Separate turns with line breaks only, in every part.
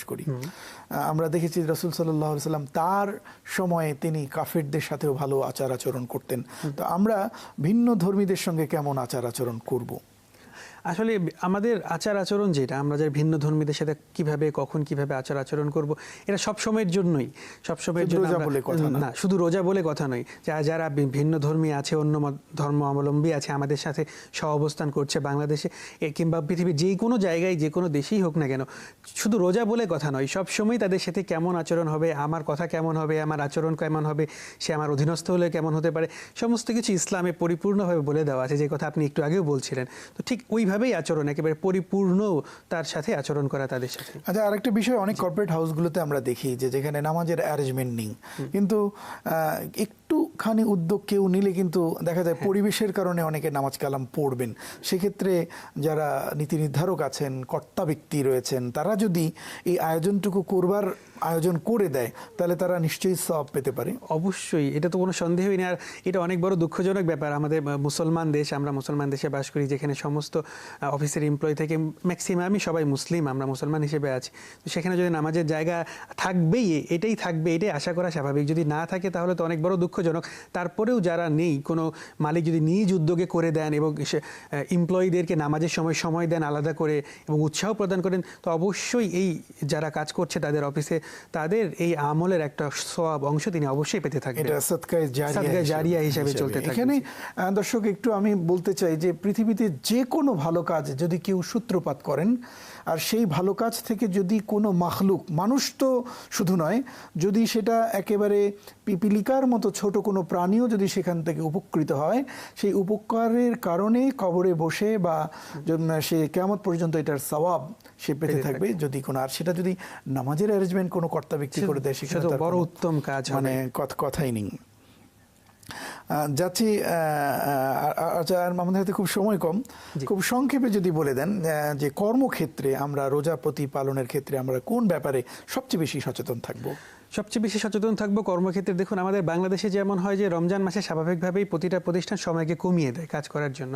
করি। আমরা দেখেছি রাসূল সাল্লাল্লাহু আলাইহি ওয়াসাল্লাম তার সময়ে তিনি কাফেরদের সাথেও ভালো আচার আচরণ করতেন। তো আমরা ভিন্ন ধর্মীদের সঙ্গে কেমন আচার আচরণ করব?
আসলে আমাদের আচার আচরণ যেটা, আমরা যারা ভিন্ন ধর্মীদের সাথে কিভাবে কখন কিভাবে আচার আচরণ করব, এটা সব সময়ের জন্যই, সব সময়ের জন্য না, শুধু রোজা বলে কথা নয়। যারা ভিন্ন ধর্মী আছে, অন্য ধর্ম অবলম্বী আছে, আমাদের সাথে সহাবস্থান করছে বাংলাদেশে কিংবা পৃথিবীর যে কোনো জায়গায়, যে কোনো দেশেই হোক না কেন, শুধু রোজা বলে কথা নয়, সব সময় তাদের সাথে কেমন আচরণ হবে, আমার কথা কেমন হবে, আমার আচরণ কেমন হবে, সে আমার অধীনস্থ হলে কেমন হতে পারে, সমস্ত কিছু ইসলামে পরিপূর্ণভাবে বলে দেওয়া আছে, যে কথা আপনি একটু আগেও বলছিলেন। তো ঠিক ওইভাবেই আচরণ, একেবারে পরিপূর্ণ তার সাথে আচরণ করা তাদের সাথে।
আচ্ছা, আরেকটা বিষয়, অনেক কর্পোরেট হাউসগুলোতে আমরা দেখি যে যেখানে নামাজের অ্যারেঞ্জমেন্ট নেই, কিন্তু একটুখানি উদ্যোগ কেউ নিলে কিন্তু দেখা যায় পরিবেশের কারণে অনেকে নামাজ কালাম পড়বেন। সেক্ষেত্রে যারা নীতি নির্ধারক আছেন, কর্তা ব্যক্তি রয়েছেন, তারা যদি এই আয়োজনটুকু করবার আয়োজন করে দেয়, তাহলে তারা নিশ্চয়ই সওয়াব পেতে পারে।
অবশ্যই, এটা তো কোনো সন্দেহই নেই। আর এটা অনেক বড় দুঃখজনক ব্যাপার, আমাদের মুসলমান দেশ, আমরা মুসলমান দেশে বাস করি, যেখানে সমস্ত অফিসের এমপ্লয়ি থেকে ম্যাক্সিমামই সবাই মুসলিম, আমরা মুসলমান হিসেবে আছি। তো সেখানে যদি নামাজের জায়গা থাকবেই, এটাই থাকবে, এটাই আশা করা স্বাভাবিক। যদি না থাকে তাহলে তো অনেক বড় দুঃখজনক। তারপরেও যারা নেই, কোনো মালিক যদি নিজ উদ্যোগে করে দেন এবং এমপ্লয়ীদেরকে নামাজের সময় দেন আলাদা করে এবং উৎসাহ প্রদান করেন, তো অবশ্যই এই যারা কাজ করছে তাদের অফিসে, তাদের এই আমলের একটা সওয়াব অংশ তিনি অবশ্যই পেতে থাকবেন।
এটা সাদকায়ে
জারিয়া হিসেবে চলতে থাকে।
এখানে দর্শক একটু আমি বলতে চাই যে পৃথিবীতে যে কোনো ভালো কাজ যদি কেউ সূত্রপাত করেন, আর সেই ভালো কাজ থেকে যদি কোনো মাখলুক, মানুষ তো শুধু নয়, যদি সেটা একেবারে পিপিলিকার মতো ছোট কোনো প্রাণীও যদি সেখান থেকে উপকৃত হয়, সেই উপকারের কারণে কবরে বসে বা সে কিয়ামত পর্যন্ত এটার সওয়াব সে পেতে থাকবে। যদি কোনো, আর সেটা যদি নামাজের অ্যারেঞ্জমেন্ট কোনো কর্তা ব্যক্তি করে দেয়, সেটা
বড় উত্তম কাজ,
মানে কথাই নেই। যাচ্ছি, আচ্ছা, আমাদের হাতে খুব সময় কম, খুব সংক্ষেপে যদি বলে দেন যে কর্মক্ষেত্রে আমরা রোজা প্রতিপালনের ক্ষেত্রে আমরা কোন ব্যাপারে সবচেয়ে বেশি সচেতন থাকবো?
সবচেয়ে বেশি সচেতন থাকবো কর্মক্ষেত্রে। দেখুন, আমাদের বাংলাদেশে যেমন হয় যে রমজান মাসে স্বাভাবিকভাবেই প্রতিটা প্রতিষ্ঠান সময়কে কমিয়ে দেয় কাজ করার জন্য।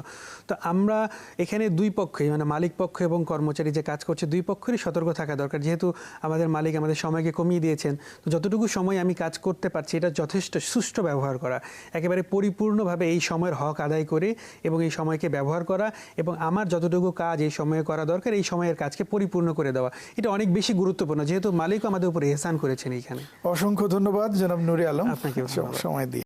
তো আমরা এখানে দুই পক্ষই, মানে মালিক পক্ষ এবং কর্মচারী যে কাজ করছে, দুই পক্ষেরই সতর্ক থাকা দরকার। যেহেতু আমাদের মালিক আমাদের সময়কে কমিয়ে দিয়েছেন, তো যতটুকু সময় আমি কাজ করতে পারছি, এটা যথেষ্ট সুষ্ঠু ব্যবহার করা, একেবারে পরিপূর্ণভাবে এই সময়ের হক আদায় করে এবং এই সময়কে ব্যবহার করা, এবং আমার যতটুকু কাজ এই সময়ে করা দরকার, এই সময়ের কাজকে পরিপূর্ণ করে দেওয়া, এটা অনেক বেশি গুরুত্বপূর্ণ, যেহেতু মালিকও আমাদের উপর এহসান করেছেন। এইখানে
অসংখ্য ধন্যবাদ জনাব নুরে আলম,
আপনাকে
সময় দিয়ে।